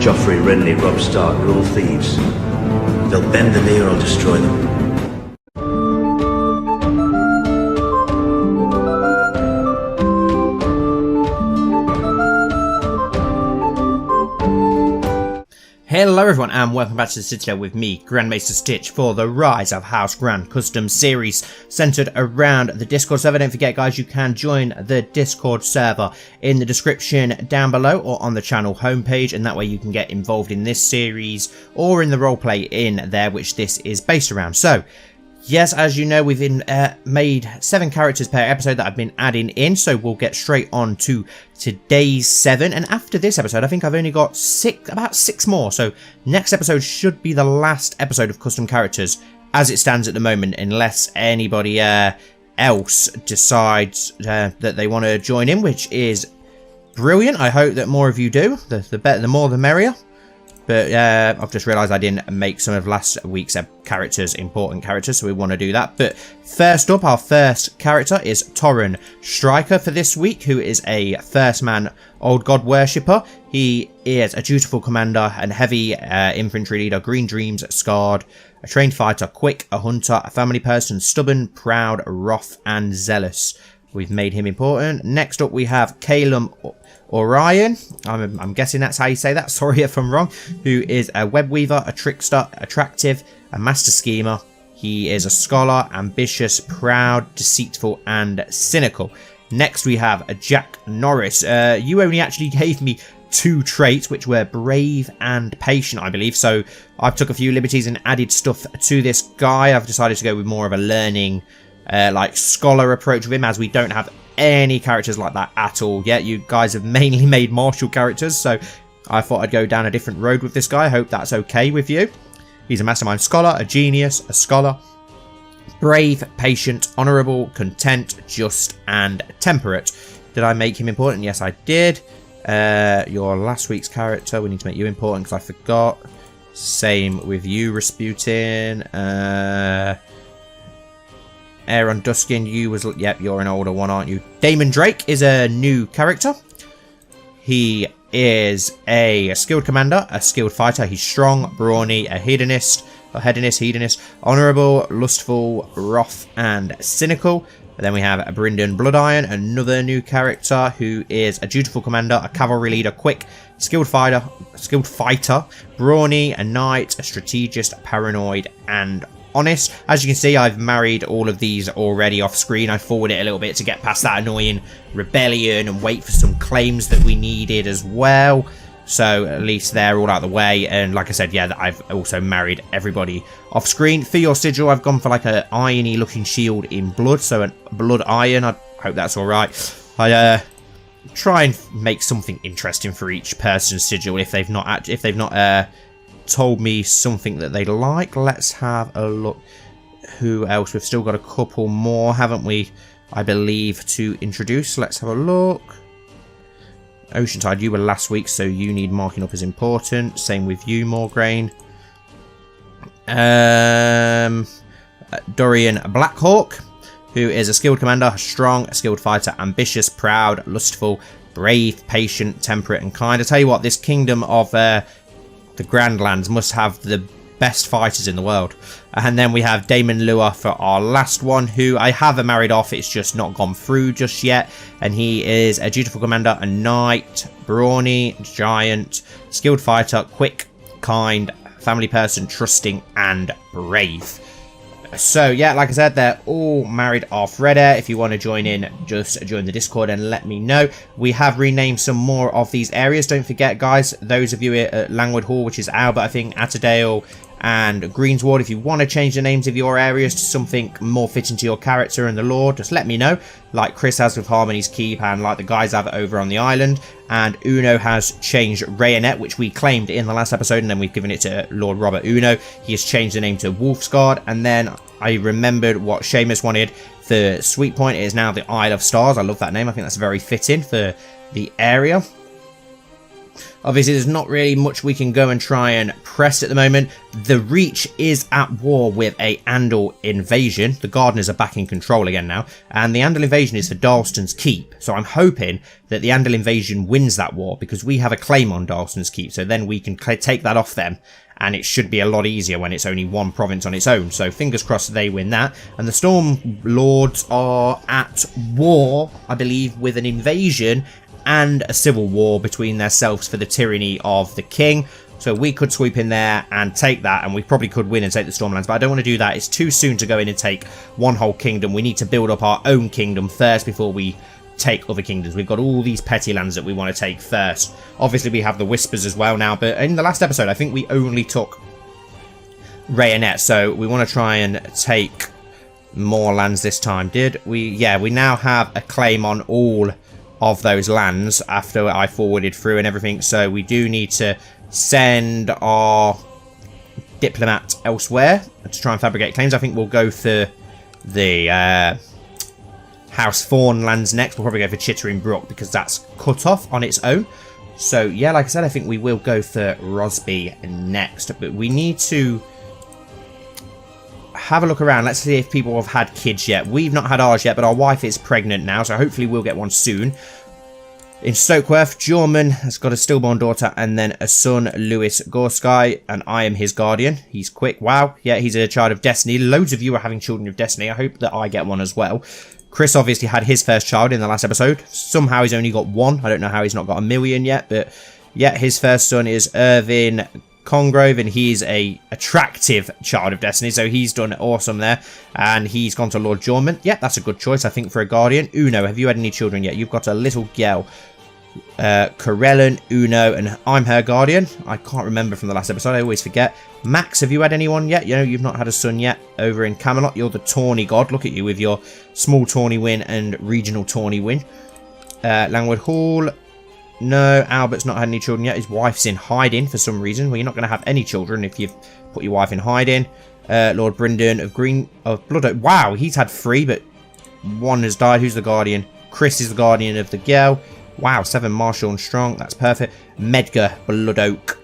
Joffrey, Renly, Robb Stark are all thieves. They'll bend the knee or I'll destroy them. Hello everyone and welcome back to the Citadel with me, Grand Maester Stitch, for the Rise of House Grand custom series centered around the Discord server. Don't forget guys, you can join the Discord server in the description down below or on the channel homepage, and that way you can get involved in this series or in the roleplay in there, which this is based around. So yes, as you know, we've made 7 characters per episode that I've been adding in, so we'll get straight on to today's 7. And after this episode, I think I've only got about 6 more. So next episode should be the last episode of custom characters as it stands at the moment, unless anybody else decides that they want to join in, which is brilliant. I hope that more of you do. The better, the more, the merrier. But I've just realised I didn't make some of last week's characters important characters, so we want to do that. But first up, our first character is Tauron Striker for this week, who is a First Man Old God Worshipper. He is a dutiful commander and heavy infantry leader, green dreams, scarred, a trained fighter, quick, a hunter, a family person, stubborn, proud, wrath and zealous. We've made him important. Next up we have Calum Orion, I'm guessing that's how you say that, sorry if I'm wrong, who is a web weaver, a trickster, attractive, a master schemer. He is a scholar, ambitious, proud, deceitful and cynical. Next we have a Jack Norris. You only actually gave me 2 traits, which were brave and patient, I believe, so I've took a few liberties and added stuff to this guy. I've decided to go with more of a learning like scholar approach with him, as we don't have any characters like that at all yet. You guys have mainly made martial characters, so I thought I'd go down a different road with this guy. I hope that's okay with you. He's a mastermind scholar, a genius, a scholar, brave, patient, honourable, content, just and temperate. Did I make him important? Yes, I did. Your last week's character, we need to make you important because I forgot. Same with you, Rasputin. Aaron Duskin, you was, yep, you're an older one, aren't you? Damon Drake is a new character. He is a skilled commander, a skilled fighter. He's strong, brawny, a hedonist, honourable, lustful, wrath and cynical. And then we have Brynden Bloodiron, another new character, who is a dutiful commander, a cavalry leader, quick, skilled fighter, brawny, a knight, a strategist, paranoid and honest. As you can see, I've married all of these already off screen. I forwarded it a little bit to get past that annoying rebellion and wait for some claims that we needed as well. So at least they're all out of the way. And like I said, yeah, I've also married everybody off screen. For your sigil, I've gone for like an irony looking shield in blood, so a blood iron. I hope that's all right. I try and make something interesting for each person's sigil if they've not told me something that they like. Let's have a look. Who else? We've still got a couple more, haven't we, I believe, to introduce. Let's have a look. Oceanside, you were last week, so you need marking up as important. Same with you, Morgraine. Dorian Blackhawk, who is a skilled commander, strong, a skilled fighter, ambitious, proud, lustful, brave, patient, temperate and kind. I tell you what, this kingdom of the Grandlands must have the best fighters in the world. And then we have Damon Lure for our last one, who I have married off. It's just not gone through just yet. And he is a dutiful commander, a knight, brawny, giant, skilled fighter, quick, kind, family person, trusting and brave. So yeah, like I said, they're all married off Reddit. If you want to join in, just join the Discord and let me know. We have renamed some more of these areas. Don't forget, guys, those of you at Langwood Hall, which is Albert, I think, Atterdale and Greensward, if you want to change the names of your areas to something more fitting to your character and the lore, just let me know. Like Chris has with Harmony's Keep, and like the guys have over on the island. And Uno has changed Rayonet, which we claimed in the last episode, and then we've given it to Lord Robert Uno. He has changed the name to Wolfsguard. And then I remembered what Seamus wanted for Sweet Point. It is now the Isle of Stars. I love that name. I think that's very fitting for the area. Obviously, there's not really much we can go and try and press at the moment. The Reach is at war with a Andal invasion. The Gardeners are back in control again now. And the Andal invasion is for Darlston's Keep. So I'm hoping that the Andal invasion wins that war because we have a claim on Darlston's Keep. So then we can take that off them. And it should be a lot easier when it's only one province on its own. So fingers crossed they win that. And the Storm Lords are at war, I believe, with an invasion and a civil war between themselves for the tyranny of the king. So we could sweep in there and take that, and we probably could win and take the Stormlands, but I don't want to do that. It's too soon to go in and take one whole kingdom. We need to build up our own kingdom first before we take other kingdoms. We've got all these petty lands that we want to take first. Obviously, we have the Whispers as well now, but in the last episode, I think we only took Rayonet, so we want to try and take more lands this time. Did we? Yeah, we now have a claim on all of those lands after I forwarded through and everything, so we do need to send our diplomat elsewhere to try and fabricate claims. I think we'll go for the House Fawn lands next. We'll probably go for Chittering Brook because that's cut off on its own. So yeah, like I said, I think we will go for Rosby next, but we need to have a look around. Let's see if people have had kids yet. We've not had ours yet, but our wife is pregnant now, so hopefully we'll get one soon. In Stokeworth, Jorman has got a stillborn daughter and then a son, Lewis Gorskye, and I am his guardian. He's quick. Wow. Yeah, he's a child of destiny. Loads of you are having children of destiny. I hope that I get one as well. Chris obviously had his first child in the last episode. Somehow he's only got one. I don't know how he's not got 1,000,000 yet, but yeah, his first son is Irvin Congrove, and he's a attractive child of destiny, so he's done awesome there, and he's gone to Lord Jorman. Yeah, that's a good choice, I think, for a guardian. Uno, have you had any children yet? You've got a little girl, Corellin, Uno, and I'm her guardian. I can't remember from the last episode, I always forget. Max, have you had anyone yet? You know, you've not had a son yet over in Camelot. You're the Tawny God. Look at you with your small Tawny win and regional Tawny win. Langwood Hall. No, Albert's not had any children yet. His wife's in hiding for some reason. Well, you're not going to have any children if you've put your wife in hiding. Lord Bryndon of Blood Oak. Wow, he's had 3, but 1 has died. Who's the guardian? Chris is the guardian of the girl. Wow, 7 Marshall and Strong. That's perfect. Medgar Blood Oak.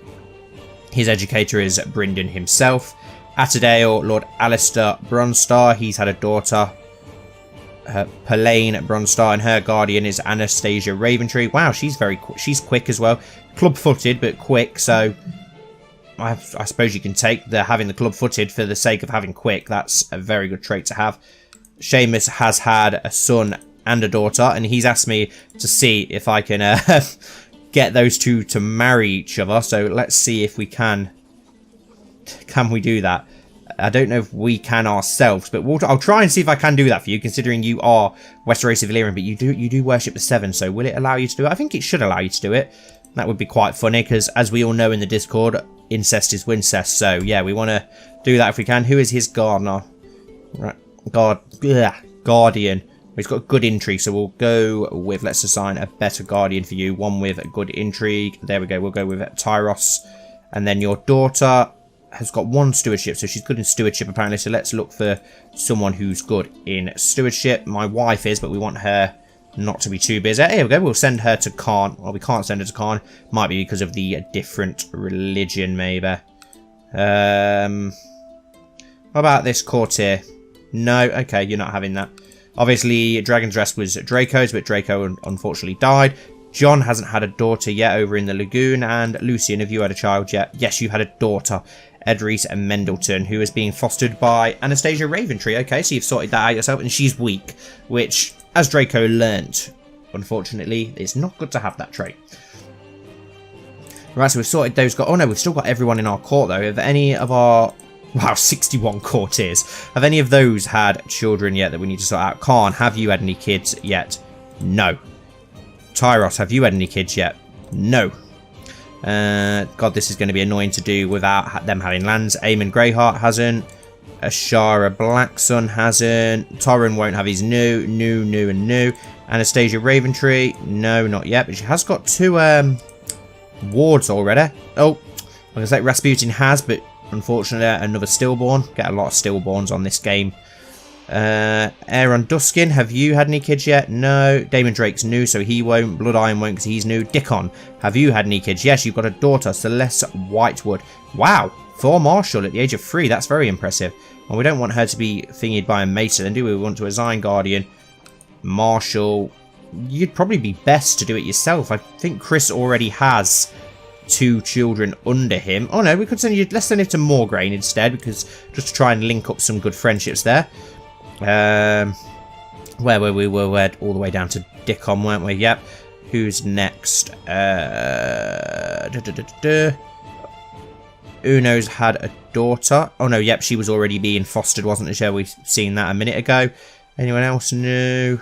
His educator is Bryndon himself. Atterdale, Lord Alistair Bronstar. He's had a daughter, Pelaine Bronstar, and her guardian is Anastasia Raventree. Wow, she's she's quick as well. Club-footed, but quick, so I suppose you can take having the club-footed for the sake of having quick. That's a very good trait to have. Seamus has had a son and a daughter, and he's asked me to see if I can get those two to marry each other. So let's see if we can. Can we do that? I don't know if we can ourselves, but I'll try and see if I can do that for you, considering you are Westerosi Valyrian, but you do worship the 7, so will it allow you to do it? I think it should allow you to do it. That would be quite funny, because as we all know in the Discord, incest is wincest, so yeah, we want to do that if we can. Who is his gardener? Right, guardian. He's got good intrigue, so we'll go with, let's assign a better guardian for you, one with good intrigue. There we go, we'll go with Tyros. And then your daughter has got 1 stewardship, so she's good in stewardship apparently, so let's look for someone who's good in stewardship. My wife is, but we want her not to be too busy. Here we go, we'll send her to Khan. Well, we can't send her to Khan. Might be because of the different religion, maybe. What about this courtier? No, okay, you're not having that. Obviously, Dragon's Rest was Draco's, but Draco unfortunately died. John hasn't had a daughter yet over in the Lagoon. And Lucian, have you had a child yet? Yes, you had a daughter, Edris and Mendleton, who is being fostered by Anastasia Raventree. Okay, so you've sorted that out yourself, and she's weak, which, as Draco learnt, unfortunately, it's not good to have that trait. Right, so we've sorted those. Oh no, we've still got everyone in our court, though. Have any of our... Wow, 61 courtiers. Have any of those had children yet that we need to sort out? Khan, have you had any kids yet? No. Tyros, have you had any kids yet? No. God, this is going to be annoying to do without them having lands. Aemon Greyheart hasn't. Ashara Blacksun hasn't. Tauron won't have his new. Anastasia Raventree, no, not yet. But she has got 2 wards already. Oh, I was going to say Rasputin has, but unfortunately, another stillborn. Get a lot of stillborns on this game. Aaron Duskin, have you had any kids yet? No. Damon Drake's new, so he won't. Blood Iron won't because he's new. Dickon, have you had any kids? Yes, you've got a daughter, Celeste Whitewood. Wow, 4 Marshal at the age of 3. That's very impressive. Well, we don't want her to be thingied by a Maester, then do we? We want to assign Guardian. Marshal, you'd probably be best to do it yourself. I think Chris already has 2 children under him. Oh no, we could send you. Let's send it to Morgraine instead, because just to try and link up some good friendships there. Where were we? We were all the way down to Dickon, weren't we? Yep. Who's next? Uno's had a daughter. Oh no, yep, she was already being fostered, wasn't she? We've seen that a minute ago. Anyone else new?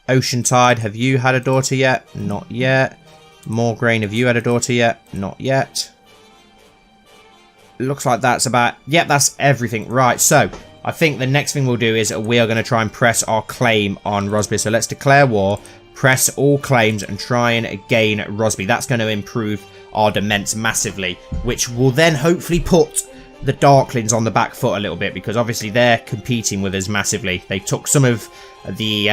Oceantide, have you had a daughter yet? Not yet. Morgraine, have you had a daughter yet? Not yet. Looks like that's about... Yep, that's everything. Right, so I think the next thing we'll do is we are going to try and press our claim on Rosby. So let's declare war, press all claims and try and gain Rosby. That's going to improve our dements massively, which will then hopefully put the Darklings on the back foot a little bit, because obviously they're competing with us massively. They took some of the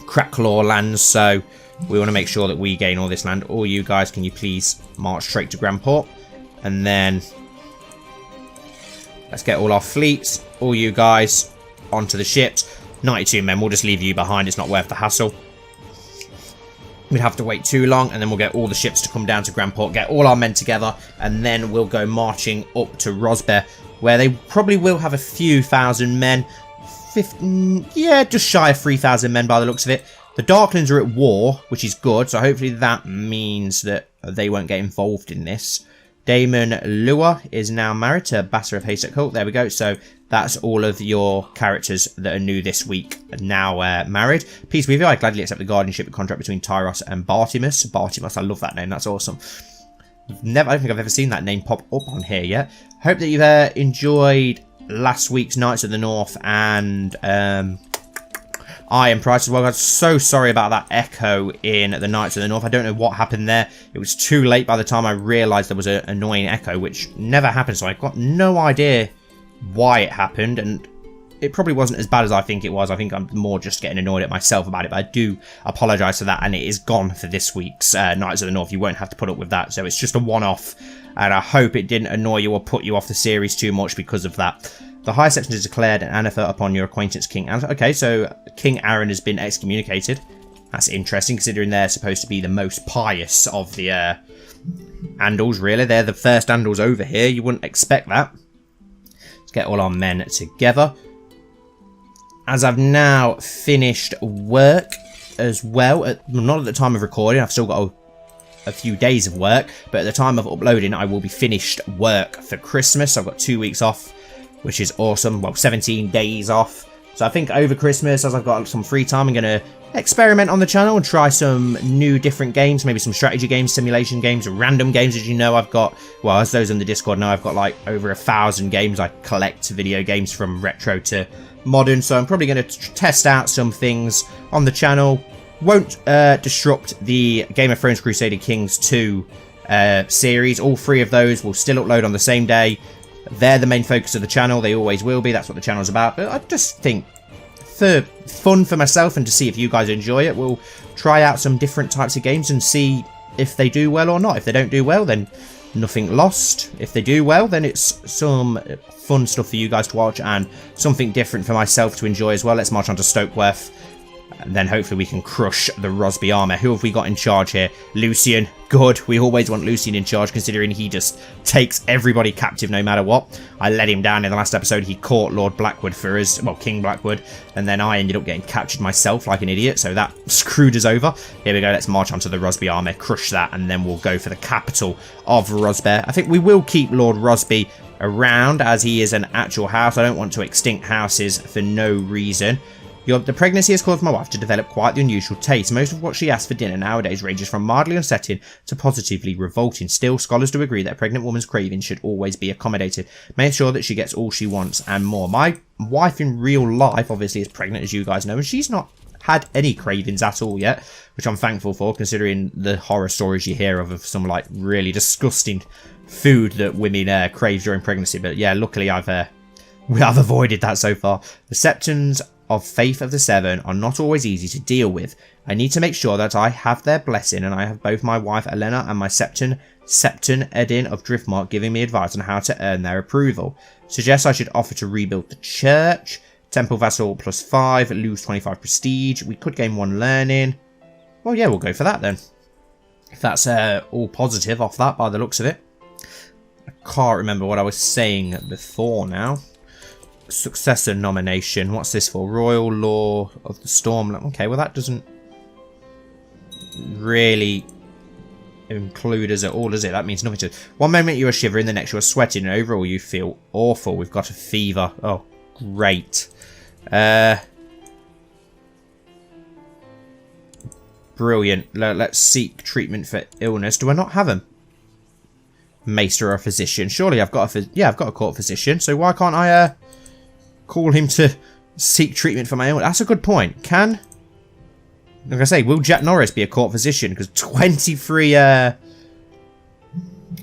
Cracklaw lands, so we want to make sure that we gain all this land. All you guys, can you please march straight to Grandport? And then let's get all our fleets. All you guys onto the ships. 92 men, we'll just leave you behind. It's not worth the hassle. We'd have to wait too long, and then we'll get all the ships to come down to Grandport, get all our men together, and then we'll go marching up to Rosby, where they probably will have a few thousand men. 15, yeah, just shy of 3,000 men by the looks of it. The Darklings are at war, which is good, so hopefully that means that they won't get involved in this. Damon Lua is now married to Basser of Haystack Holt. There we go. So that's all of your characters that are new this week now married. Peace be with you. I gladly accept the guardianship contract between Tyros and Bartimus. Bartimus, I love that name. That's awesome. I don't think I've ever seen that name pop up on here yet. Hope that you've enjoyed last week's Knights of the North and Iron Price as well. I'm so sorry about that echo in the Knights of the North. I don't know what happened there. It was too late by the time I realised there was an annoying echo, which never happened, so I got no idea why it happened, and it probably wasn't as bad as I think it was. I think I'm more just getting annoyed at myself about it, but I do apologise for that, and it is gone for this week's Knights of the North. You won't have to put up with that, so it's just a one-off, and I hope it didn't annoy you or put you off the series too much because of that. The High Section is declared an anathema upon your acquaintance King Aaron. Okay, so King Aaron has been excommunicated. That's interesting, considering they're supposed to be the most pious of the Andals, really. They're the first Andals over here. You wouldn't expect that. Let's get all our men together. As I've now finished work as well, not at the time of recording, I've still got a few days of work, but at the time of uploading, I will be finished work for Christmas. I've got 2 weeks off, which is awesome. Well, 17 days off. So I think over Christmas, as I've got some free time, I'm going to experiment on the channel and try some new different games, maybe some strategy games, simulation games, random games. As you know, I've got, well, as those in the Discord know, I've got like over 1,000 games. I collect video games from retro to modern, so I'm probably going to test out some things on the channel. Won't disrupt the Game of Thrones Crusader Kings 2 series. All 3 of those will still upload on the same day. They're the main focus of the channel. They always will be. That's what the channel's about. But I just think for fun for myself and to see if you guys enjoy it, we'll try out some different types of games and see if they do well or not. If they don't do well, then nothing lost. If they do well, then it's some fun stuff for you guys to watch and something different for myself to enjoy as well. Let's march on to Stokeworth. And then hopefully we can crush the Rosby army. Who have we got in charge here? Lucian. Good. We always want Lucian in charge, considering he just takes everybody captive no matter what. I let him down in the last episode. He caught Lord Blackwood for us. Well, King Blackwood. And then I ended up getting captured myself like an idiot. So that screwed us over. Here we go. Let's march on to the Rosby army. Crush that. And then we'll go for the capital of Rosby. I think we will keep Lord Rosby around, as he is an actual house. I don't want to extinct houses for no reason. The pregnancy has caused my wife to develop quite the unusual taste. Most of what she asks for dinner nowadays ranges from mildly unsettling to positively revolting. Still, scholars do agree that a pregnant woman's cravings should always be accommodated. Make sure that she gets all she wants and more. My wife in real life obviously is pregnant, as you guys know, and she's not had any cravings at all yet, which I'm thankful for, considering the horror stories you hear of some like really disgusting food that women crave during pregnancy. But yeah, luckily I've We have avoided that so far. The Septons of Faith of the Seven are not always easy to deal with. I need to make sure that I have their blessing, and I have both my wife Elena and my Septon Edin of Driftmark giving me advice on how to earn their approval. Suggest I should offer to rebuild the church. Temple Vassal +5, lose 25 prestige. We could gain 1 learning. Well, yeah, we'll go for that then. If that's all positive off that by the looks of it. I can't remember what I was saying before now. Successor nomination. What's this for? Royal Law of the Storm. Okay, well that doesn't really include us at all, does it? That means nothing to us. One moment you are shivering, the next you are sweating, and overall you feel awful. We've got a fever. Oh, great. Brilliant. Let's seek treatment for illness. Do I not have him? Maester or physician? Surely I've got I've got a court physician. So why can't I call him to seek treatment for my illness? That's a good point. Like I say, will Jack Norris be a court physician? Because 23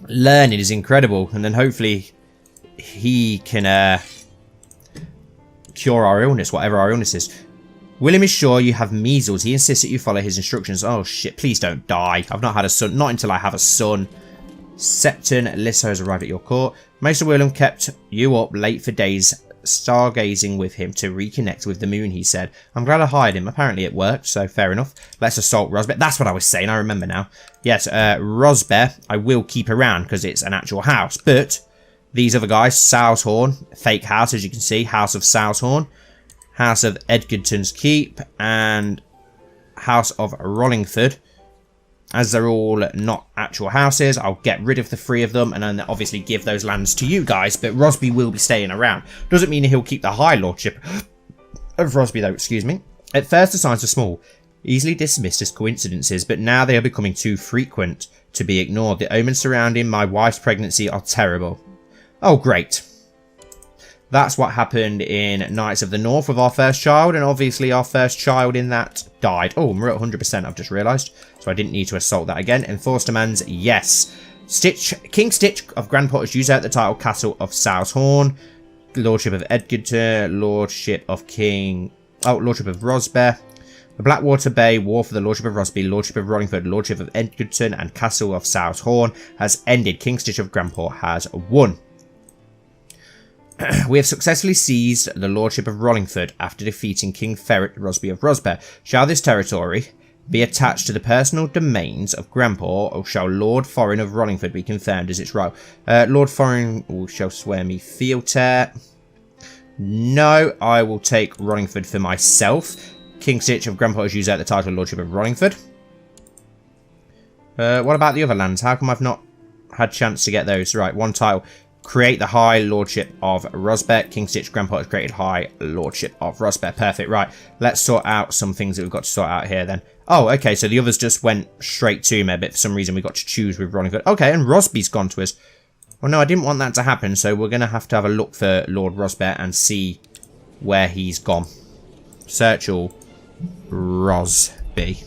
learning is incredible, and then hopefully he can cure our illness, whatever our illness is. William is sure you have measles. He insists that you follow his instructions. Oh shit, please don't die. I've not had a son. Not until I have a son. Septon Lisso has arrived at your court. Maester William kept you up late for days, stargazing with him to reconnect with the moon, he said. I'm glad I hired him. Apparently it worked, so fair enough. Let's assault Rosby. That's what I was saying, I remember now. Yes, Rosby I will keep around because it's an actual house. But these other guys, Soutshorn, fake house as you can see, House of Soutshorn, House of Edgerton's Keep, and House of Rollingford. As they're all not actual houses, I'll get rid of the 3 of them and then obviously give those lands to you guys, but Rosby will be staying around. Doesn't mean he'll keep the High Lordship of Rosby though, excuse me. At first the signs are small, easily dismissed as coincidences, but now they are becoming too frequent to be ignored. The omens surrounding my wife's pregnancy are terrible. Oh great. That's what happened in Knights of the North with our first child, and obviously our first child in that died. Oh, we're at 100%, I've just realised. So I didn't need to assault that again. Enforced demands, yes. King Stitch of Grand Potters used out the title Castle of Soutshorn, Lordship of Edgerton, Lordship of Lordship of Rosby. The Blackwater Bay War for the Lordship of Rosby, Lordship of Rollingford, Lordship of Edgerton, and Castle of Soutshorn has ended. King Stitch of Grandport has won. We have successfully seized the Lordship of Rollingford after defeating King Ferret Rosby of Rosby. Shall this territory be attached to the personal domains of Grandport, or shall Lord Foreign of Rollingford be confirmed as its right? Lord Foreign shall swear me fealty. No, I will take Rollingford for myself. King Stitch of Grandport has used out the title Lordship of Rollingford. What about the other lands? How come I've not had chance to get those? Right, one title. Create the High Lordship of Rosby. King Stitch Grandport has created High Lordship of Rosby. Perfect. Right, let's sort out some things that we've got to sort out here then. Oh, okay, so the others just went straight to me, but for some reason we got to choose with Rollingford. Okay, and Rosby's gone to us. Well, no, I didn't want that to happen, so we're going to have a look for Lord Rosby and see where he's gone. Search all. Rosby.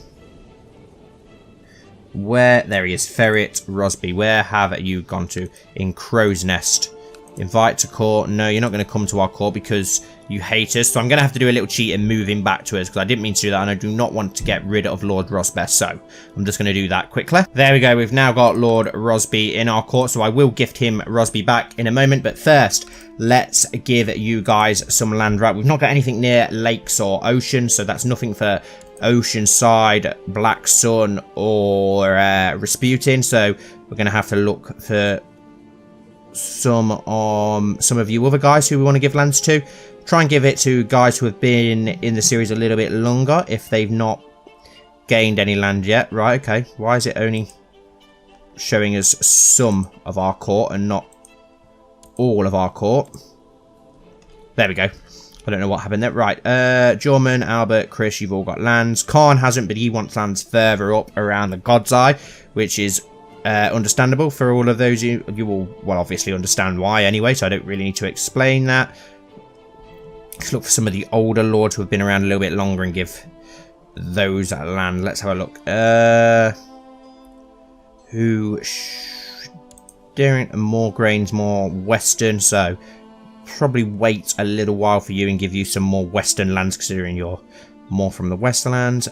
Where? There he is. Ferret Rosby. Where have you gone to? In Crow's Nest. Invite to court. No, you're not going to come to our court because you hate us. So I'm going to have to do a little cheat and move him back to us because I didn't mean to do that and I do not want to get rid of Lord Rosby. So I'm just going to do that quickly. There we go. We've now got Lord Rosby in our court. So I will gift him Rosby back in a moment. But first, let's give you guys some land. Right, we've not got anything near lakes or ocean. So that's nothing for Oceanside, Black Sun, or Rasputin. So we're going to have to look for some of you other guys who we want to give lands to. Try and give it to guys who have been in the series a little bit longer if they've not gained any land yet. Right, okay. Why is it only showing us some of our court and not all of our court? There we go. I don't know what happened there. Right, Jorman, Albert, Chris, you've all got lands. Khan hasn't, but he wants lands further up around the God's Eye, which is understandable for all of those. You will, well, obviously understand why anyway, so I don't really need to explain that. Let's look for some of the older lords who have been around a little bit longer and give those land. Let's have a look. Daring more grains, more western, so probably wait a little while for you and give you some more western lands, considering you're more from the Westerlands.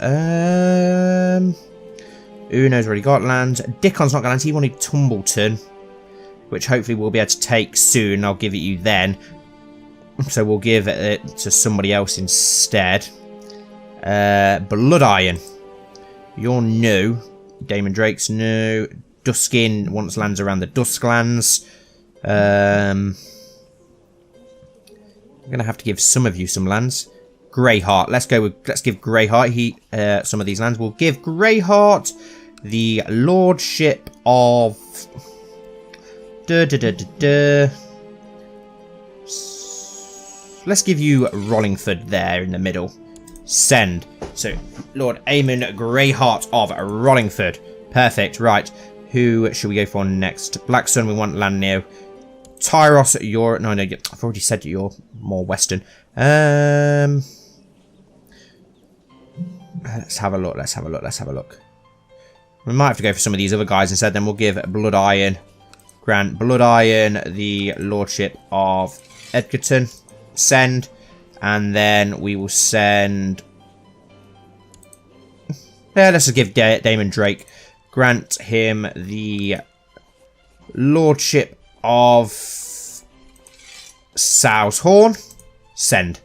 Uno's already got land. Dickon's not got land. He wanted Tumbleton, which hopefully we'll be able to take soon. I'll give it you then. So we'll give it to somebody else instead. Blood Iron. You're new. Damon Drake's new. Duskin wants lands around the Dusklands. I'm going to have to give some of you some lands. Greyheart. Let's give Greyheart some of these lands. We'll give Greyheart the Lordship of... Let's give you Rollingford there in the middle. Send. So, Lord Aemon Greyheart of Rollingford. Perfect. Right. Who should we go for next? Black Sun, we want land now. Tyros, you're... No, I've already said you're more western. Let's have a look. We might have to go for some of these other guys instead. Then we'll give Blood Iron. Grant Blood Iron the Lordship of Edgerton. Send. And then we will send... Yeah, let's just give Damon Drake. Grant him the Lordship of Southhorn. Send.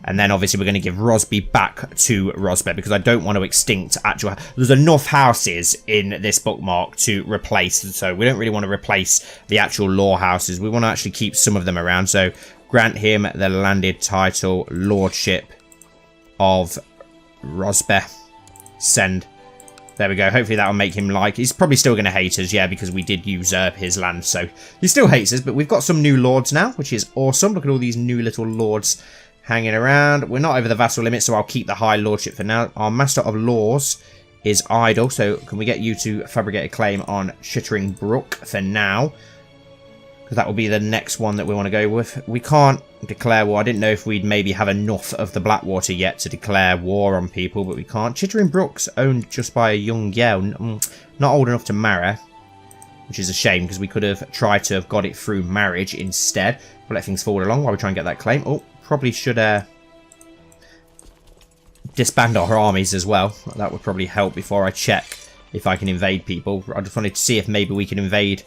And then obviously we're going to give Rosby back to Rosby because I don't want to extinct actual... There's enough houses in this bookmark to replace. So we don't really want to replace the actual law houses. We want to actually keep some of them around. So grant him the landed title Lordship of Rosby. Send. There we go. Hopefully that'll make him like... He's probably still going to hate us, yeah, because we did usurp his land. So he still hates us, but we've got some new lords now, which is awesome. Look at all these new little lords hanging around. We're not over the vassal limit, so I'll keep the high lordship for now. Our Master of Laws is idle, so can we get you to fabricate a claim on Chittering Brook for now? Because that will be the next one that we want to go with. We can't declare war. I didn't know if we'd maybe have enough of the Blackwater yet to declare war on people, but we can't. Chittering Brook's owned just by a young girl, not old enough to marry, which is a shame because we could have tried to have got it through marriage instead. We'll let things forward along while we try and get that claim. Oh, probably should disband our armies as well. That would probably help before I check if I can invade people. I just wanted to see if maybe we can invade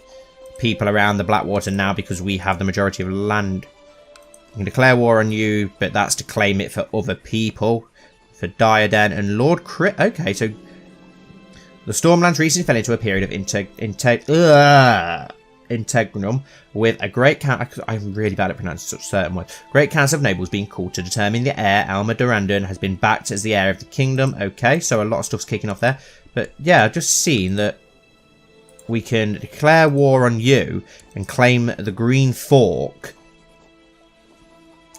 people around the Blackwater now because we have the majority of land. I can declare war on you, but that's to claim it for other people. For Diaden and Lord Crit. Okay, so the Stormlands recently fell into a period of interregnum with a great count. I'm really bad at pronouncing such certain words. Great council of nobles being called to determine the heir. Alma Durandon has been backed as the heir of the kingdom. Okay, so a lot of stuff's kicking off there. But yeah, I've just seen that we can declare war on you and claim the Green Fork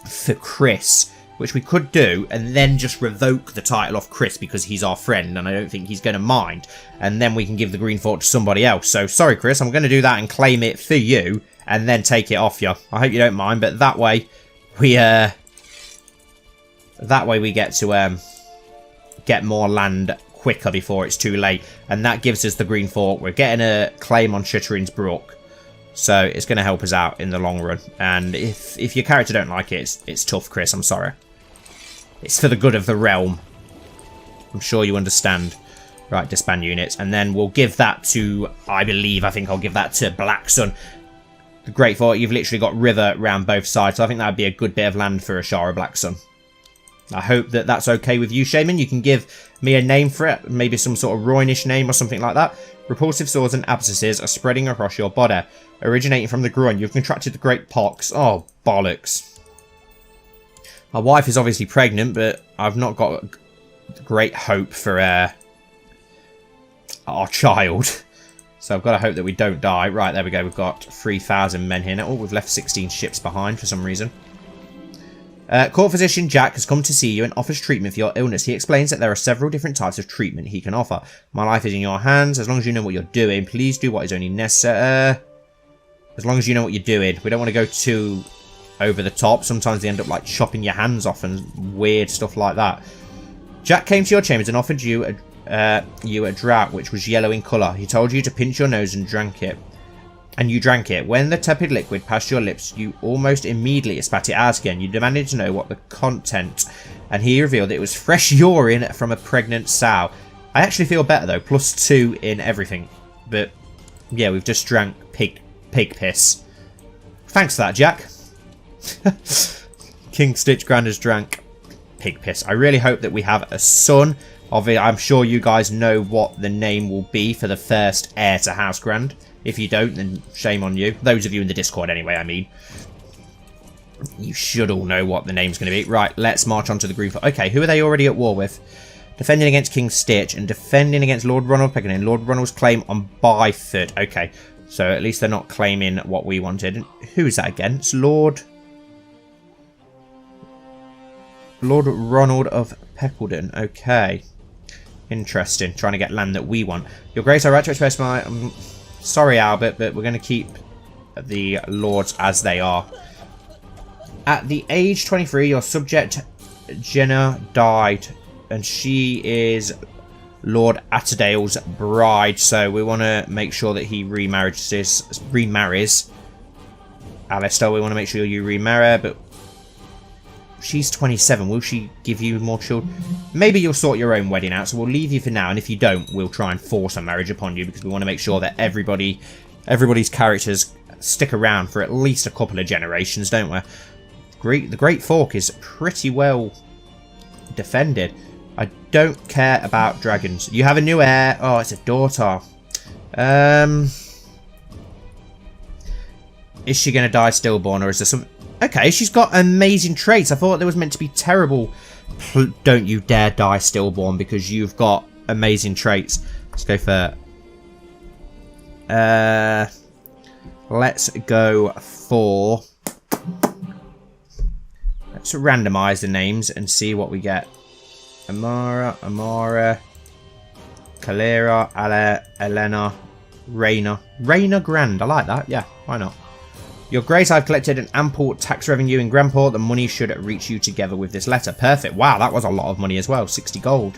for Chris, which we could do, and then just revoke the title off Chris because he's our friend and I don't think he's going to mind. And then we can give the Green Fork to somebody else. So sorry, Chris, I'm going to do that and claim it for you and then take it off you. I hope you don't mind, but that way we get to get more land quicker before it's too late, and that gives us the Green Fork. We're getting a claim on Chittering's Brook, so it's going to help us out in the long run. And if your character don't like it, it's tough, Chris. I'm sorry. It's for the good of the realm. I'm sure you understand. Right, disband units, and then we'll give that to, I think I'll give that to Black Sun. The Great Fort, you've literally got river around both sides, so I think that would be a good bit of land for Ashara Black Sun. I hope that that's okay with you, Shaman. You can give me a name for it, maybe some sort of Roynish name or something like that. Repulsive sores and abscesses are spreading across your body. Originating from the groin, you've contracted the Great Pox. Oh, bollocks. My wife is obviously pregnant, but I've not got great hope for our child. So I've got to hope that we don't die. Right, there we go. We've got 3,000 men here now. Oh, we've left 16 ships behind for some reason. Court physician Jack has come to see you and offers treatment for your illness. He explains that there are several different types of treatment he can offer. My life is in your hands. As long as you know what you're doing, please do what is only necessary. As long as you know what you're doing. We don't want to go too over the top. Sometimes they end up like chopping your hands off and weird stuff like that. Jack came to your chambers and offered you a draught which was yellow in colour. He told you to pinch your nose and drank it. and you drank it. When the tepid liquid passed your lips, you almost immediately spat it out again. You demanded to know what the content, and he revealed that it was fresh urine from a pregnant sow. I actually feel better though, +2 in everything. But yeah, we've just drank pig piss. Thanks for that, Jack. King Stitch Grand has drank pig piss. I really hope that we have a son. I'm sure you guys know what the name will be for the first heir to House Grand. If you don't, then shame on you. Those of you in the Discord anyway, I mean. You should all know what the name's going to be. Right, let's march on to the group. Okay, who are they already at war with? Defending against King Stitch and defending against Lord Ronald Peccanin. Lord Ronald's claim on Byford. Okay, so at least they're not claiming what we wanted. Who is that against? Lord Ronald of Peckledon. Okay. Interesting. Trying to get land that we want. Your Grace, I write to express my... sorry, Albert, but we're going to keep the lords as they are. At the age 23, your subject Jenna died, and she is Lord Atterdale's bride, so we want to make sure that he remarries. Alistair, we want to make sure you remarry, but she's 27. Will she give you more children? Maybe you'll sort your own wedding out, so we'll leave you for now, and if you don't, we'll try and force a marriage upon you, because we want to make sure that everybody's characters stick around for at least a couple of generations, don't we? The Great Fork is pretty well defended. I don't care about dragons. You have a new heir. Oh, it's a daughter. Is she going to die stillborn, or is there some... Okay, she's got amazing traits. I thought there was meant to be terrible... Don't you dare die stillborn, because you've got amazing traits. Let's go for... let's go for... Let's randomise the names and see what we get. Amara, Kalera, Elena, Raina Grand. I like that. Yeah, why not? Your Grace, I've collected an ample tax revenue in Grandport. The money should reach you together with this letter. Perfect. Wow, that was a lot of money as well. 60 gold.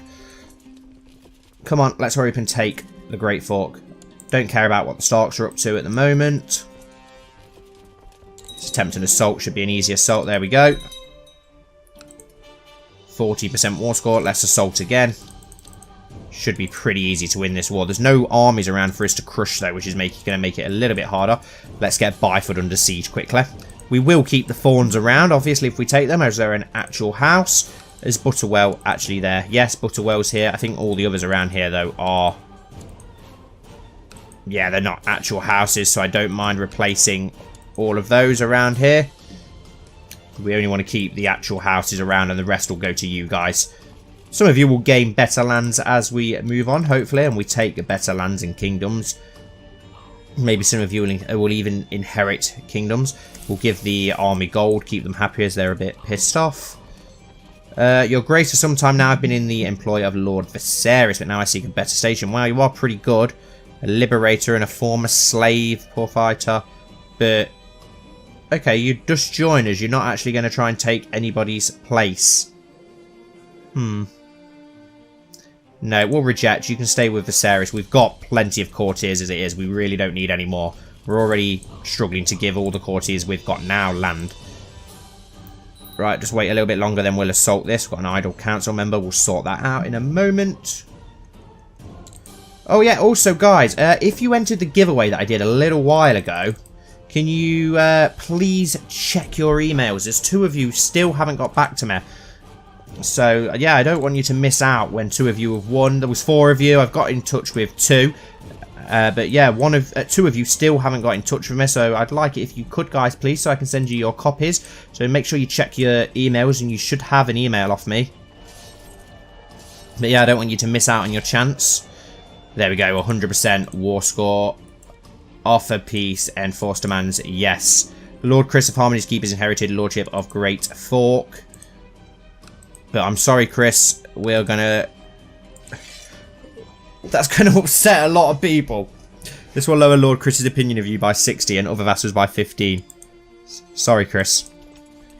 Come on, let's hurry up and take the Great Fork. Don't care about what the Starks are up to at the moment. This attempt an assault should be an easy assault. There we go. 40% war score. Let's assault again. Should be pretty easy to win this war. There's no armies around for us to crush though, which is going to make it a little bit harder. Let's get Byford under siege quickly. We will keep the Fawns around, obviously, if we take them, as they're an actual house. Is Butterwell actually there? Yes, Butterwell's here. I think all the others around here, though, are... Yeah, they're not actual houses, so I don't mind replacing all of those around here. We only want to keep the actual houses around, and the rest will go to you guys. Some of you will gain better lands as we move on, hopefully, and we take better lands and kingdoms. Maybe some of you will even inherit kingdoms. We'll give the army gold, keep them happy as they're a bit pissed off. Your Grace, for some time now, I've been in the employ of Lord Viserys, but now I seek a better station. Wow, you are pretty good. A liberator and a former slave, poor fighter. But, okay, you just join us. You're not actually going to try and take anybody's place. No, we'll reject. You can stay with Viserys. We've got plenty of courtiers as it is. We really don't need any more. We're already struggling to give all the courtiers we've got now land. Right, just wait a little bit longer, then we'll assault this. We've got an idle council member. We'll sort that out in a moment. Oh yeah, also guys, if you entered the giveaway that I did a little while ago, can you please check your emails? There's 2 of you still haven't got back to me. So, yeah, I don't want you to miss out when 2 of you have won. There was 4 of you. I've got in touch with 2. But, yeah, 2 of you still haven't got in touch with me. So, I'd like it if you could, guys, please, so I can send you your copies. So, make sure you check your emails, and you should have an email off me. But, yeah, I don't want you to miss out on your chance. There we go, 100% war score. Offer peace, enforce demands, yes. Lord Chris of Harmony's Keeper's inherited Lordship of Great Fork. But I'm sorry, Chris. We're gonna... That's gonna upset a lot of people. This will lower Lord Chris's opinion of you by 60 and other vassals by 15. Sorry, Chris.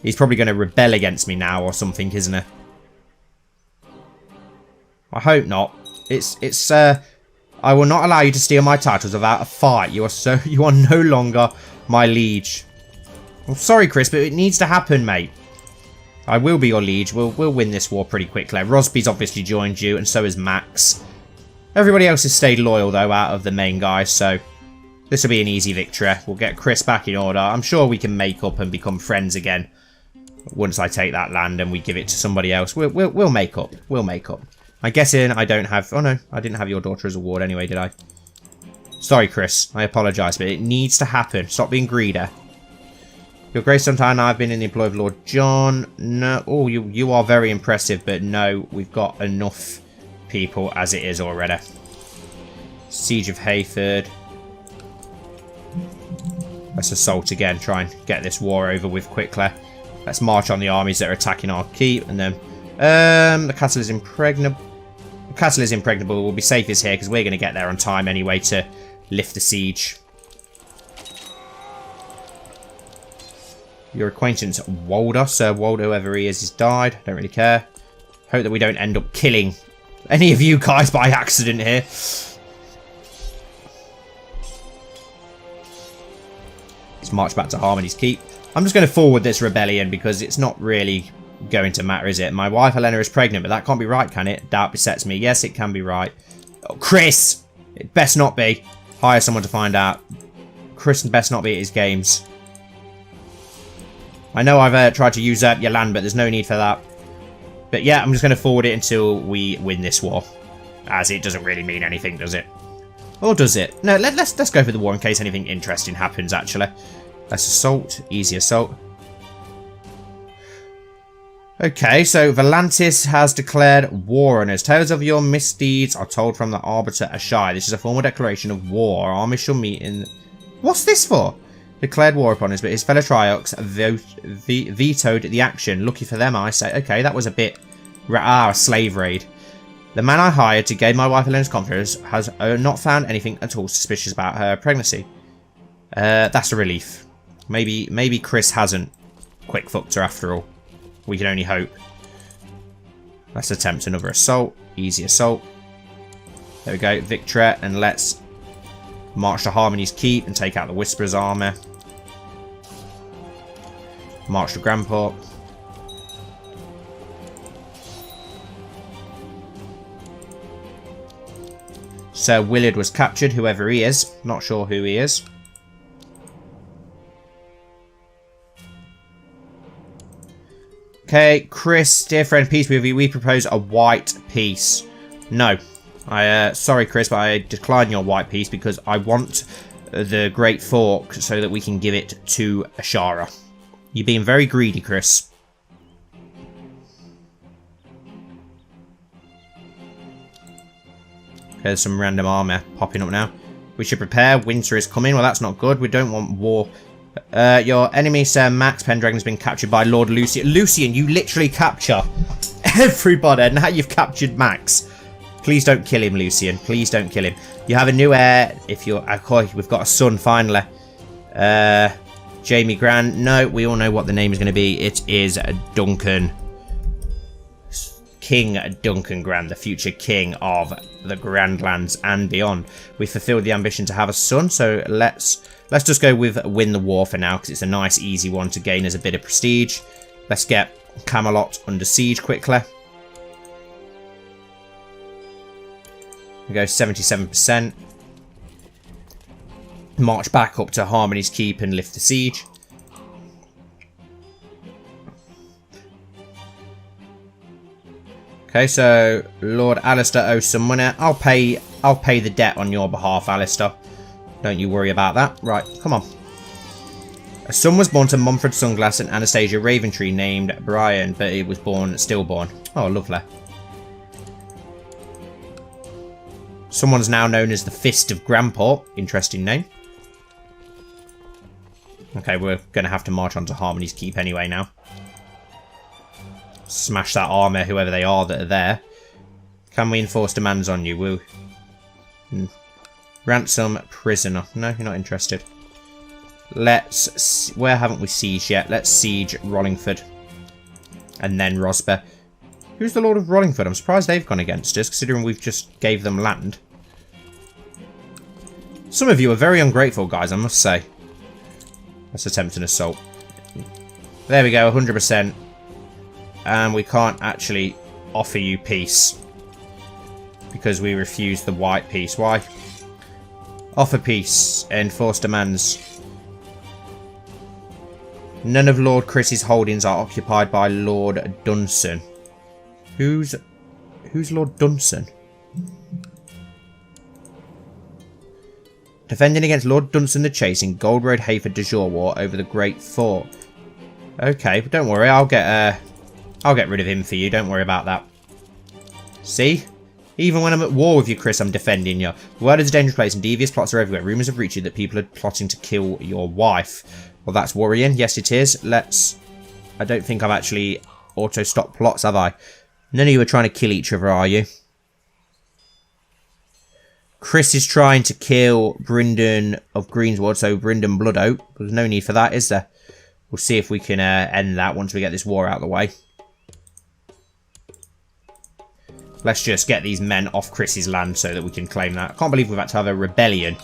He's probably gonna rebel against me now or something, isn't he? I hope not. It's I will not allow you to steal my titles without a fight. You are no longer my liege. I'm sorry, Chris, but it needs to happen, mate. I will be your liege. We'll win this war pretty quickly. Rosby's obviously joined you, and so has Max. Everybody else has stayed loyal, though, out of the main guys, so this will be an easy victory. We'll get Chris back in order. I'm sure we can make up and become friends again once I take that land and we give it to somebody else. We'll make up. We'll make up. I'm guessing I don't have... Oh, no. I didn't have your daughter as a ward anyway, did I? Sorry, Chris. I apologise, but it needs to happen. Stop being greedy. Your Grace Sometime and I have been in the employ of Lord John. No. Oh, you are very impressive, but no, we've got enough people as it is already. Siege of Hayford. Let's assault again. Try and get this war over with quickly. Let's march on the armies that are attacking our keep. And then the castle is impregnable. The castle is impregnable. We'll be safest here because we're going to get there on time anyway to lift the siege. Your acquaintance Walder, Sir Walder, whoever he is died. Don't really care. Hope that we don't end up killing any of you guys by accident here. Let's march back to Harmony's Keep. I'm just going to forward this rebellion because it's not really going to matter, is it? My wife Helena is pregnant, but that can't be right, can it? Doubt besets me. Yes, it can be right. Oh, Chris! It best not be. Hire someone to find out. Chris best not be at his games. I know I've tried to usurp your land, but there's no need for that. But yeah, I'm just going to forward it until we win this war. As it doesn't really mean anything, does it? Or does it? No, let's go for the war in case anything interesting happens, actually. Let's assault. Easy assault. Okay, so Volantis has declared war on us. Tales of your misdeeds are told from the Arbiter Ashai. This is a formal declaration of war. Our army shall meet in... What's this for? Declared war upon us, but his fellow Triox vetoed the action. Lucky for them, I say. Okay, that was a bit... a slave raid. The man I hired to gain my wife Helena's confidence has not found anything at all suspicious about her pregnancy. That's a relief. Maybe Chris hasn't quick fucked her after all. We can only hope. Let's attempt another assault. Easy assault. There we go. Victory. And let's march to Harmony's Keep and take out the Whisperer's army. March to Grandport. Sir Willard was captured, whoever he is. Not sure who he is. Okay, Chris, dear friend, peace with you. We propose a white peace. No. Sorry, Chris, but I decline your white peace because I want the Great Fork so that we can give it to Ashara. You're being very greedy, Chris. Okay, there's some random armor popping up now. We should prepare. Winter is coming. Well, that's not good. We don't want war. Your enemy, Sir Max Pendragon, has been captured by Lord Lucian. Lucian, you literally capture everybody. Now you've captured Max. Please don't kill him, Lucian. Please don't kill him. You have a new heir. If you're... we've got a son, finally. Jamie Grant. No, we all know what the name is going to be. It is Duncan. King Duncan Grant, the future king of the Grandlands and beyond. We fulfilled the ambition to have a son, so let's just go with win the war for now, because it's a nice, easy one to gain as a bit of prestige. Let's get Camelot under siege quickly. We go 77%. March back up to Harmony's Keep and lift the siege. Okay, so Lord Alistair owes some money. I'll pay the debt on your behalf, Alistair. Don't you worry about that. Right, come on. A son was born to Mumford Sunglass and Anastasia Raventree named Brian, but he was stillborn. Oh, lovely. Someone's now known as the Fist of Grandport. Interesting name. Okay, we're going to have to march on to Harmony's Keep anyway now. Smash that armor, whoever they are that are there. Can we enforce demands on you? Woo. Ransom prisoner. No, you're not interested. Let's... Where haven't we sieged yet? Let's siege Rollingford. And then Rosby. Who's the Lord of Rollingford? I'm surprised they've gone against us, considering we've just gave them land. Some of you are very ungrateful, guys, I must say. Let's attempt an assault. There we go, 100%. And we can't actually offer you peace. Because we refuse the white peace. Why? Offer peace. Enforce demands. None of Lord Chris's holdings are occupied by Lord Dunson. Who's Lord Dunson? Defending against Lord Dunson the Chase in Gold Road Hayford de Jour War over the Great Fort. Okay, but don't worry, I'll get rid of him for you. Don't worry about that. See? Even when I'm at war with you, Chris, I'm defending you. The world is a dangerous place and devious plots are everywhere. Rumours have reached you that people are plotting to kill your wife. Well, that's worrying. Yes, it is. I don't think I've actually auto-stopped plots, have I? None of you are trying to kill each other, are you? Chris is trying to kill Brynden of Greensward, so Brynden Bloodoak. There's no need for that, is there? We'll see if we can end that once we get this war out of the way. Let's just get these men off Chris's land so that we can claim that. I can't believe we've had to have a rebellion.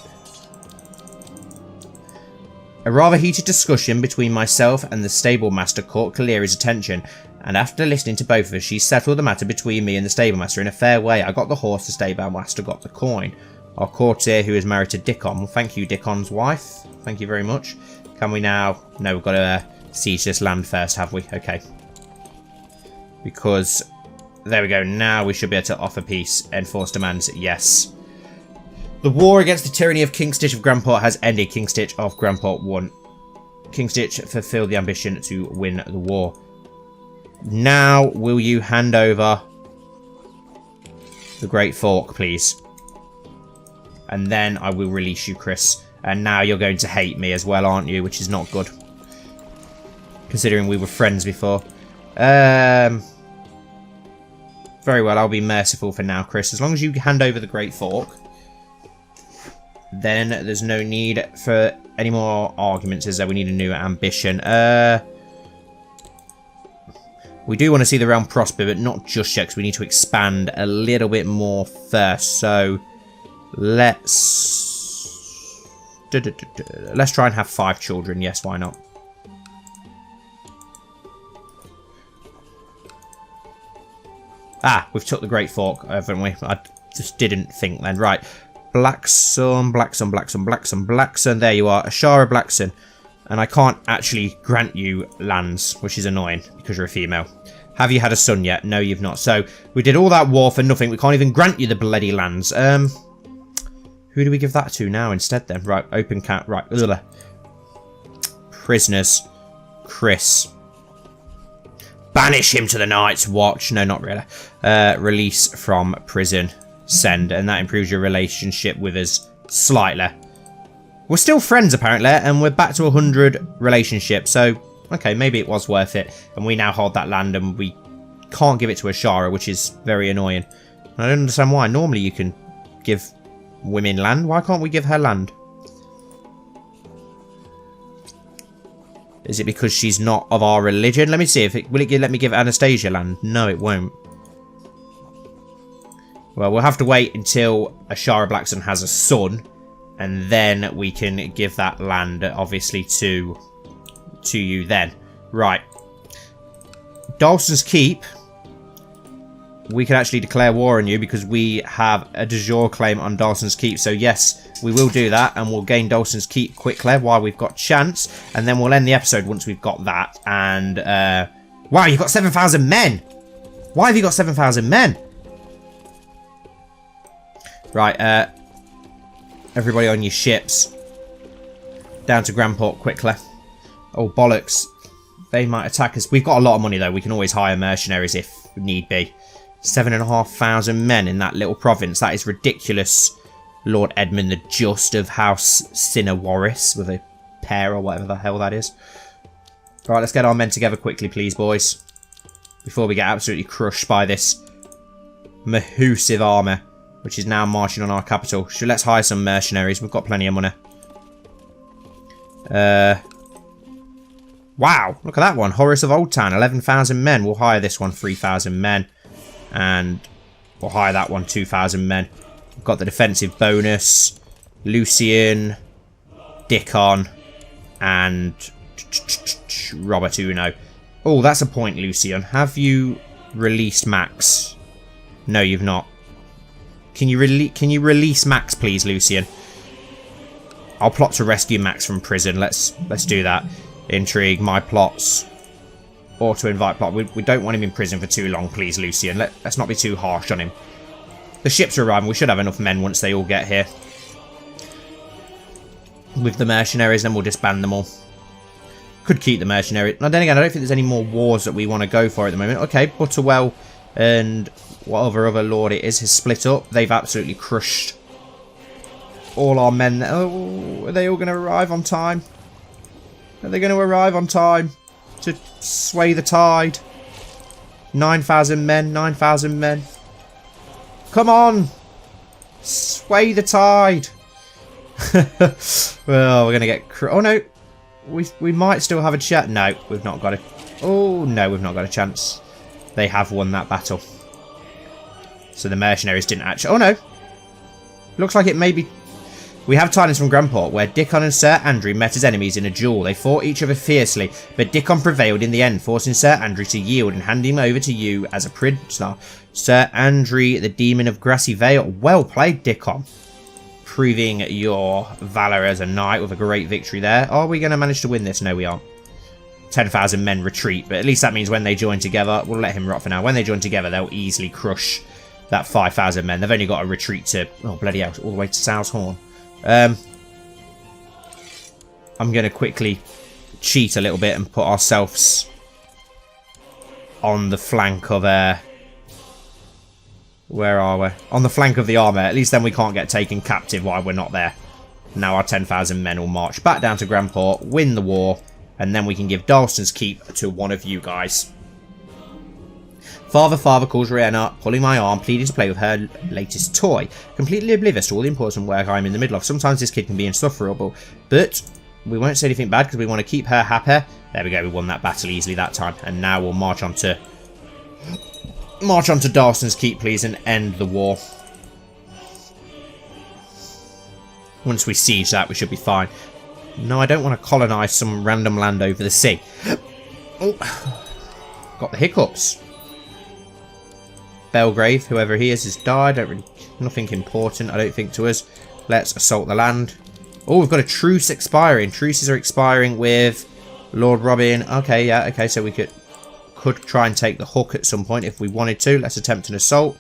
A rather heated discussion between myself and the stable master caught Kaliri's attention, and after listening to both of us, she settled the matter between me and the stable master in a fair way. I got the horse, the stable master got the coin. Our courtier, who is married to Dickon. Well, thank you, Dickon's wife. Thank you very much. Can we now... No, we've got to siege this land first, have we? Okay. Because... There we go. Now we should be able to offer peace. Enforce demands. Yes. The war against the tyranny of King Stitch of Grandport has ended. King Stitch of Grandport won. King Stitch fulfilled the ambition to win the war. Now, will you hand over the Great Fork, please? And then I will release you, Chris. And now you're going to hate me as well, aren't you? Which is not good. Considering we were friends before. Very well, I'll be merciful for now, Chris. As long as you hand over the Great Fork, then there's no need for any more arguments, is there? We need a new ambition. We do want to see the realm prosper, but not just yet, because we need to expand a little bit more first. So, let's try and have 5 children. Yes, why not? Ah, we've took the Great Fork, haven't we? I just didn't think then. Right. Blacksun. There you are. Ashara Blacksun. And I can't actually grant you lands, which is annoying, because you're a female. Have you had a son yet? No, you've not. So, we did all that war for nothing. We can't even grant you the bloody lands. Who do we give that to now instead then? Right, open cat. Right, ugh. Prisoners. Chris. Banish him to the Night's Watch. No, not really. Release from prison. Send. And that improves your relationship with us slightly. We're still friends, apparently, and we're back to 100 relationships. So, okay, maybe it was worth it. And we now hold that land, and we can't give it to Ashara, which is very annoying. I don't understand why. Normally you can give women land. Why can't we give her land? Is it because she's not of our religion? Let me see. Will it let me give Anastasia land? No, it won't. Well, we'll have to wait until Ashara Blacksun has a son. And then we can give that land, obviously, to you then. Right. Dawson's Keep. We can actually declare war on you because we have a de jure claim on Dawson's Keep. So, yes, we will do that. And we'll gain Dawson's Keep quickly while we've got chance. And then we'll end the episode once we've got that. And, wow, you've got 7,000 men. Why have you got 7,000 men? Right, everybody on your ships. Down to Grandport quickly. Oh, bollocks. They might attack us. We've got a lot of money, though. We can always hire mercenaries if need be. 7,500 men in that little province. That is ridiculous. Lord Edmund the Just of House Sinner-Warris with a pair or whatever the hell that is. Right, let's get our men together quickly, please, boys. Before we get absolutely crushed by this massive army, which is now marching on our capital. So let's hire some mercenaries. We've got plenty of money. Wow, look at that one. Horace of Old Town, 11,000 men. We'll hire this one, 3,000 men. And we'll hire that one, 2,000 men. We've got the defensive bonus. Lucian, Dickon, and Robert Uno. Oh, that's a point, Lucian. Have you released Max? No, you've not. Can you release Max, please, Lucian? I'll plot to rescue Max from prison. Let's do that. Intrigue, my plots. Auto-invite plot. We don't want him in prison for too long, please, Lucian. Let's not be too harsh on him. The ships are arriving. We should have enough men once they all get here. With the mercenaries, then we'll disband them all. Could keep the mercenaries. Now, then again, I don't think there's any more wars that we want to go for at the moment. Okay, Butterwell and whatever other lord it is has split up. They've absolutely crushed all our men. Oh, are they all going to arrive on time? Are they going to arrive on time to sway the tide? 9,000 men, 9,000 men. Come on! Sway the tide! Well, we're going to get... Oh, no. We might still have a chat. No, we've not got it. Oh, no, we've not got a chance. They have won that battle. So the mercenaries didn't actually... Oh, no. Looks like it may be... We have tidings from Grandport, where Dickon and Sir Andrew met as enemies in a duel. They fought each other fiercely, but Dickon prevailed in the end, forcing Sir Andrew to yield and hand him over to you as a prisoner. Sir Andrew, the Demon of Grassy Vale. Well played, Dickon. Proving your valour as a knight with a great victory there. Are we going to manage to win this? No, we aren't. 10,000 men retreat, but at least that means when they join together, we'll let him rot for now. When they join together, they'll easily crush that 5,000 men. They've only got to retreat to, oh bloody hell, all the way to Sow's Horn. I'm going to quickly cheat a little bit and put ourselves on the flank of where are we? On the flank of the armour. At least then we can't get taken captive while we're not there. Now our 10,000 men will march back down to Grandport, win the war, and then we can give Dalston's Keep to one of you guys. Father calls Rihanna, pulling my arm, pleading to play with her latest toy. Completely oblivious to all the important work I'm in the middle of. Sometimes this kid can be insufferable, but we won't say anything bad because we want to keep her happy. There we go, we won that battle easily that time. And now we'll march on to Dalston's Keep, please, and end the war. Once we siege that, we should be fine. No, I don't want to colonise some random land over the sea. Oh, got the hiccups. Belgrave, whoever he is, has died. Nothing important, I don't think, to us. Let's assault the land. Oh, we've got a truce expiring. Truces are expiring with Lord Robin. Okay, yeah, okay, so we could try and take the Hook at some point if we wanted to. Let's attempt an assault.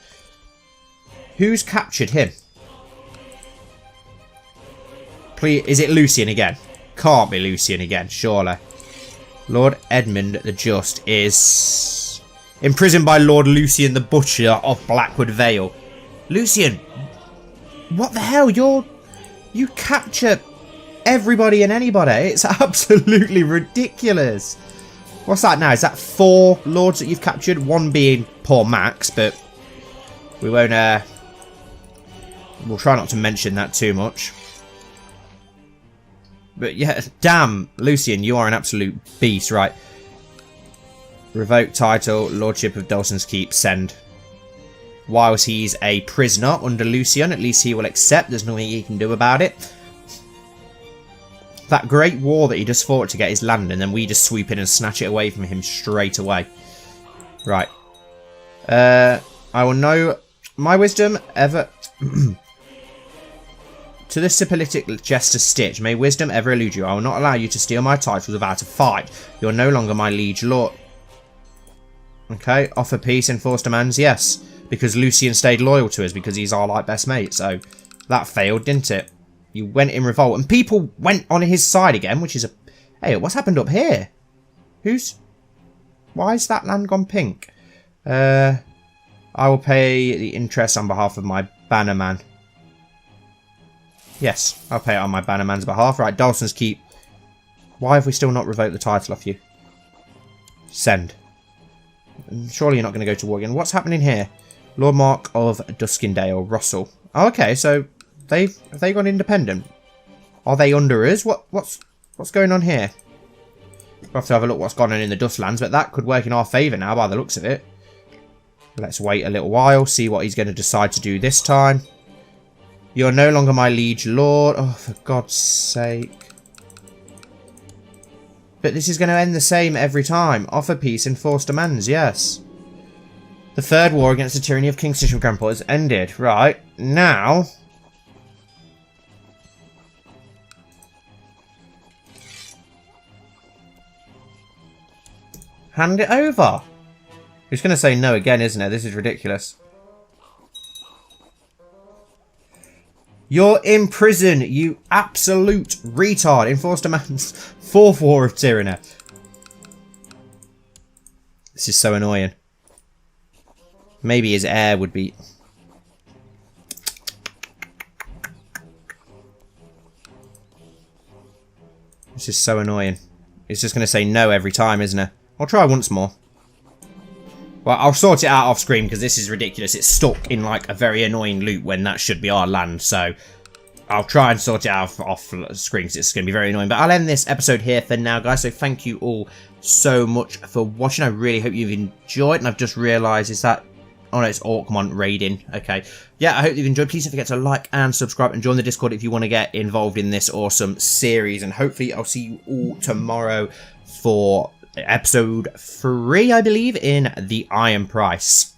Who's captured him? Please, is it Lucian again? Can't be Lucian again, surely. Lord Edmund the Just is imprisoned by Lord Lucian the Butcher of Blackwood Vale. Lucian, what the hell? You capture everybody and anybody. It's absolutely ridiculous. What's that now? Is that 4 lords that you've captured? One being poor Max, but we won't, we'll try not to mention that too much. But yeah, damn, Lucian, you are an absolute beast, right? Revoke title, Lordship of Dalston's Keep, send. Whilst he's a prisoner under Lucian, at least he will accept. There's nothing he can do about it. That great war that he just fought to get his land, and then we just swoop in and snatch it away from him straight away. Right. I will know my wisdom ever... To the Untitled Chapter Stitch, may wisdom ever elude you. I will not allow you to steal my titles without a fight. You're no longer my liege lord. Okay, offer peace, enforce demands, yes. Because Lucian stayed loyal to us because he's our like best mate. So that failed, didn't it? You went in revolt and people went on his side again, which is a... Hey, what's happened up here? Why is that land gone pink? I will pay the interest on behalf of my bannerman. Yes, I'll pay it on my bannerman's behalf. Right, Dalston's Keep. Why have we still not revoked the title off you? Send. Surely you're not going to go to war again. What's happening here? Lord Mark of Duskindale, Russell. Oh, okay, so have they gone independent? Are they under us? What's going on here? We'll have to have a look what's gone on in the Dustlands, but that could work in our favour now by the looks of it. Let's wait a little while, see what he's going to decide to do this time. You're no longer my liege lord. Oh, for God's sake. But this is going to end the same every time. Offer peace, enforce demands, yes. The third war against the tyranny of King Stitch and Grandpa has ended. Right, now... hand it over. He's going to say no again, isn't it? This is ridiculous. You're in prison, you absolute retard. Enforce demands. Fourth war of tyranny. This is so annoying. Maybe his heir would be... this is so annoying. He's just going to say no every time, isn't he? I'll try once more. Well, I'll sort it out off screen because this is ridiculous. It's stuck in like a very annoying loop when that should be our land. So I'll try and sort it out off screen because it's going to be very annoying. But I'll end this episode here for now, guys. So thank you all so much for watching. I really hope you've enjoyed. And I've just realised is that... oh no, it's Orkmont raiding. Okay. Yeah, I hope you've enjoyed. Please don't forget to like and subscribe and join the Discord if you want to get involved in this awesome series. And hopefully I'll see you all tomorrow for episode 3, I believe, in The Iron Price.